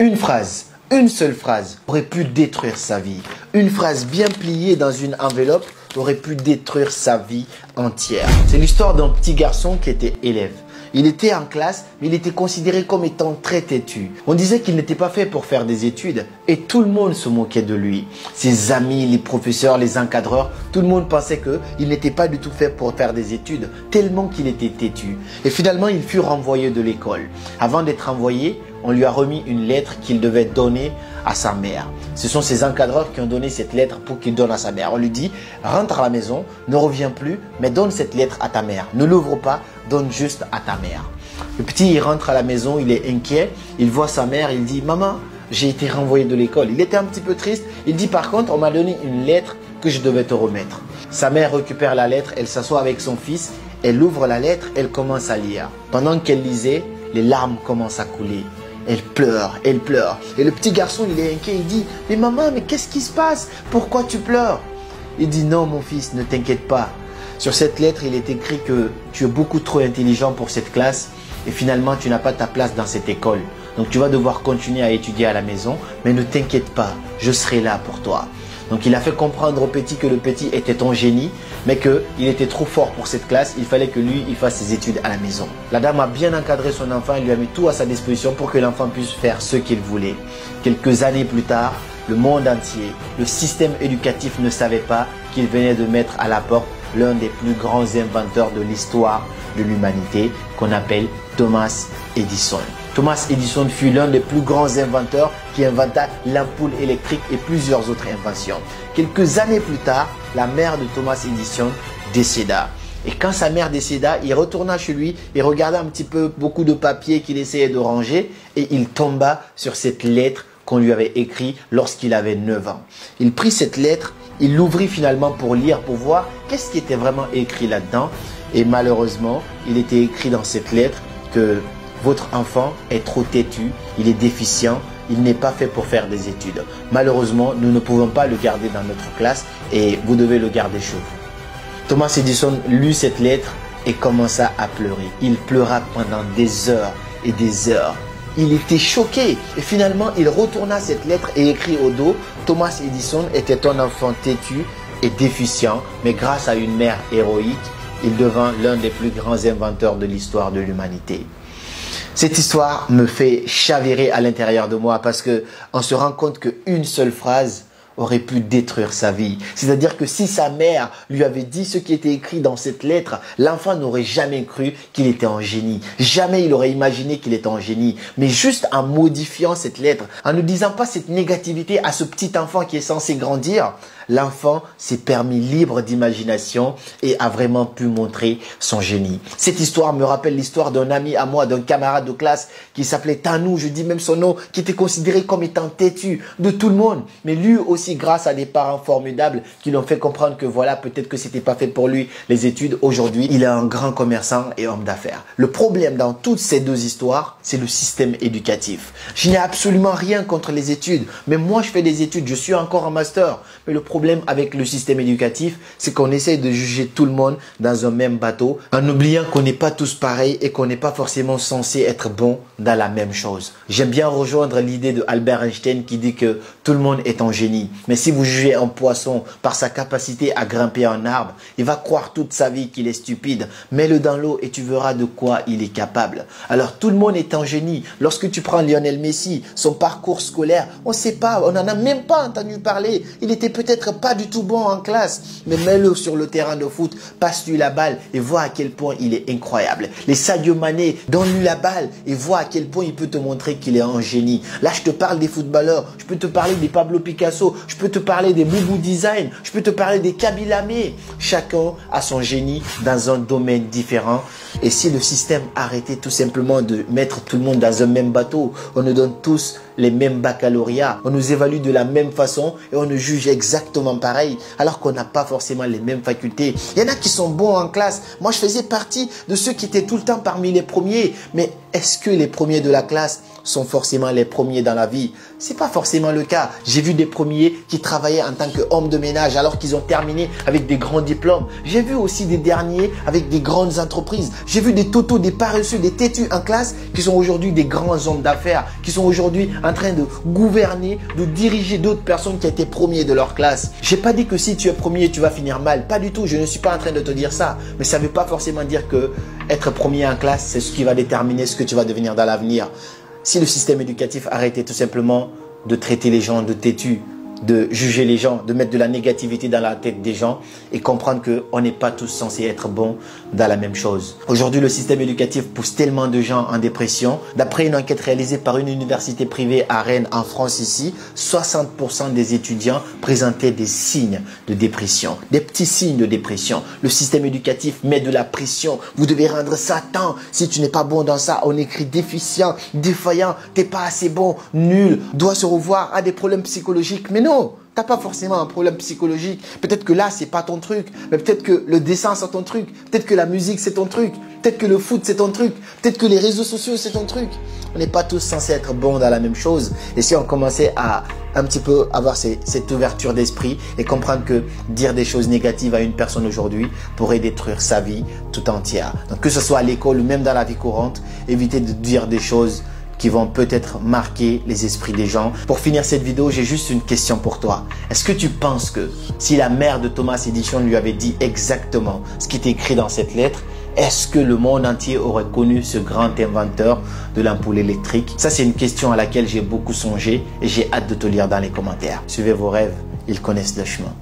Une phrase, une seule phrase aurait pu détruire sa vie. Une phrase bien pliée dans une enveloppe aurait pu détruire sa vie entière. C'est l'histoire d'un petit garçon qui était élève. Il était en classe, mais il était considéré comme étant très têtu. On disait qu'il n'était pas fait pour faire des études et tout le monde se moquait de lui. Ses amis, les professeurs, les encadreurs, tout le monde pensait qu'il n'était pas du tout fait pour faire des études, tellement qu'il était têtu. Et finalement, il fut renvoyé de l'école. Avant d'être renvoyé, on lui a remis une lettre qu'il devait donner à sa mère. Ce sont ses encadreurs qui ont donné cette lettre pour qu'il donne à sa mère. On lui dit, rentre à la maison, ne reviens plus, mais donne cette lettre à ta mère. Ne l'ouvre pas, donne juste à ta mère. Le petit, il rentre à la maison, il est inquiet, il voit sa mère, il dit, maman, j'ai été renvoyé de l'école. Il était un petit peu triste. Il dit, par contre, on m'a donné une lettre que je devais te remettre. Sa mère récupère la lettre, elle s'assoit avec son fils, elle ouvre la lettre, elle commence à lire. Pendant qu'elle lisait, les larmes commencent à couler. Elle pleure, elle pleure. Et le petit garçon, il est inquiet, il dit, mais maman, mais qu'est-ce qui se passe? Pourquoi tu pleures? Il dit, non mon fils, ne t'inquiète pas. Sur cette lettre, il est écrit que tu es beaucoup trop intelligent pour cette classe et finalement, tu n'as pas ta place dans cette école. Donc, tu vas devoir continuer à étudier à la maison, mais ne t'inquiète pas, je serai là pour toi. Donc, il a fait comprendre au petit que le petit était un génie, mais qu'il était trop fort pour cette classe. Il fallait que lui, il fasse ses études à la maison. La dame a bien encadré son enfant. Elle lui a mis tout à sa disposition pour que l'enfant puisse faire ce qu'il voulait. Quelques années plus tard, le monde entier, le système éducatif ne savait pas qu'il venait de mettre à la porte l'un des plus grands inventeurs de l'histoire de l'humanité, qu'on appelle Thomas Edison. Thomas Edison fut l'un des plus grands inventeurs qui inventa l'ampoule électrique et plusieurs autres inventions. Quelques années plus tard, la mère de Thomas Edison décéda. Et quand sa mère décéda, il retourna chez lui et regarda un petit peu beaucoup de papiers qu'il essayait de ranger et il tomba sur cette lettre qu'on lui avait écrite lorsqu'il avait 9 ans. Il prit cette lettre, il l'ouvrit finalement pour lire, pour voir qu'est-ce qui était vraiment écrit là-dedans. Et malheureusement, il était écrit dans cette lettre que votre enfant est trop têtu, il est déficient, il n'est pas fait pour faire des études. Malheureusement, nous ne pouvons pas le garder dans notre classe et vous devez le garder chez vous. Thomas Edison lut cette lettre et commença à pleurer. Il pleura pendant des heures et des heures. Il était choqué et finalement, il retourna cette lettre et écrit au dos, Thomas Edison était un enfant têtu et déficient, mais grâce à une mère héroïque, il devint l'un des plus grands inventeurs de l'histoire de l'humanité. Cette histoire me fait chavirer à l'intérieur de moi parce que on se rend compte qu'une seule phrase aurait pu détruire sa vie. C'est-à-dire que si sa mère lui avait dit ce qui était écrit dans cette lettre, l'enfant n'aurait jamais cru qu'il était un génie. Jamais il aurait imaginé qu'il était un génie. Mais juste en modifiant cette lettre, en ne disant pas cette négativité à ce petit enfant qui est censé grandir, l'enfant s'est permis libre d'imagination et a vraiment pu montrer son génie. Cette histoire me rappelle l'histoire d'un ami à moi, d'un camarade de classe qui s'appelait Tanou, je dis même son nom, qui était considéré comme étant têtu de tout le monde. Mais lui aussi, grâce à des parents formidables qui l'ont fait comprendre que voilà, peut-être que c'était pas fait pour lui les études. Aujourd'hui, il est un grand commerçant et homme d'affaires. Le problème dans toutes ces deux histoires, c'est le système éducatif. Je n'ai absolument rien contre les études, mais moi je fais des études, je suis encore en master. Mais le problème avec le système éducatif, c'est qu'on essaye de juger tout le monde dans un même bateau, en oubliant qu'on n'est pas tous pareils et qu'on n'est pas forcément censé être bon dans la même chose. J'aime bien rejoindre l'idée de Albert Einstein qui dit que tout le monde est un génie. Mais si vous jugez un poisson par sa capacité à grimper un arbre, il va croire toute sa vie qu'il est stupide. Mets-le dans l'eau et tu verras de quoi il est capable. Alors tout le monde est un génie. Lorsque tu prends Lionel Messi, son parcours scolaire, on ne sait pas, on n'en a même pas entendu parler. Il était peut-être pas du tout bon en classe, mais mets-le sur le terrain de foot, passe-lui la balle et vois à quel point il est incroyable. Les Sadio Mané, donne-lui la balle et vois à quel point il peut te montrer qu'il est un génie. Là, je te parle des footballeurs, je peux te parler des Pablo Picasso, je peux te parler des Boubou Design, je peux te parler des Kabila Mé. Chacun a son génie dans un domaine différent. Et si le système arrêtait tout simplement de mettre tout le monde dans un même bateau, on nous donne tous les mêmes baccalauréats, on nous évalue de la même façon et on nous juge exactement pareil, alors qu'on n'a pas forcément les mêmes facultés. Il y en a qui sont bons en classe. Moi, je faisais partie de ceux qui étaient tout le temps parmi les premiers. Mais est-ce que les premiers de la classe sont forcément les premiers dans la vie. C'est pas forcément le cas. J'ai vu des premiers qui travaillaient en tant qu'hommes de ménage alors qu'ils ont terminé avec des grands diplômes. J'ai vu aussi des derniers avec des grandes entreprises. J'ai vu des totos, des paresseux, des têtus en classe qui sont aujourd'hui des grands hommes d'affaires, qui sont aujourd'hui en train de gouverner, de diriger d'autres personnes qui étaient premiers de leur classe. J'ai pas dit que si tu es premier, tu vas finir mal. Pas du tout. Je ne suis pas en train de te dire ça. Mais ça ne veut pas forcément dire que être premier en classe, c'est ce qui va déterminer ce que tu vas devenir dans l'avenir. Si le système éducatif arrêtait tout simplement de traiter les gens de têtus, de juger les gens, de mettre de la négativité dans la tête des gens et comprendre qu'on n'est pas tous censés être bons dans la même chose. Aujourd'hui, le système éducatif pousse tellement de gens en dépression. D'après une enquête réalisée par une université privée à Rennes, en France ici, 60% des étudiants présentaient des signes de dépression, des petits signes de dépression. Le système éducatif met de la pression. Vous devez rendre ça tant. Si tu n'es pas bon dans ça, on écrit déficient, défaillant, t'es pas assez bon, nul, doit se revoir, a des problèmes psychologiques. Mais non! T'as pas forcément un problème psychologique. Peut-être que là, c'est pas ton truc. Mais peut-être que le dessin, c'est ton truc. Peut-être que la musique, c'est ton truc. Peut-être que le foot, c'est ton truc. Peut-être que les réseaux sociaux, c'est ton truc. On n'est pas tous censés être bons dans la même chose. Et si on commençait à un petit peu avoir cette ouverture d'esprit et comprendre que dire des choses négatives à une personne aujourd'hui pourrait détruire sa vie tout entière. Donc que ce soit à l'école ou même dans la vie courante, évitez de dire des choses qui vont peut-être marquer les esprits des gens. Pour finir cette vidéo, j'ai juste une question pour toi. Est-ce que tu penses que si la mère de Thomas Edison lui avait dit exactement ce qui était écrit dans cette lettre, est-ce que le monde entier aurait connu ce grand inventeur de l'ampoule électrique? Ça, c'est une question à laquelle j'ai beaucoup songé et j'ai hâte de te lire dans les commentaires. Suivez vos rêves, ils connaissent le chemin.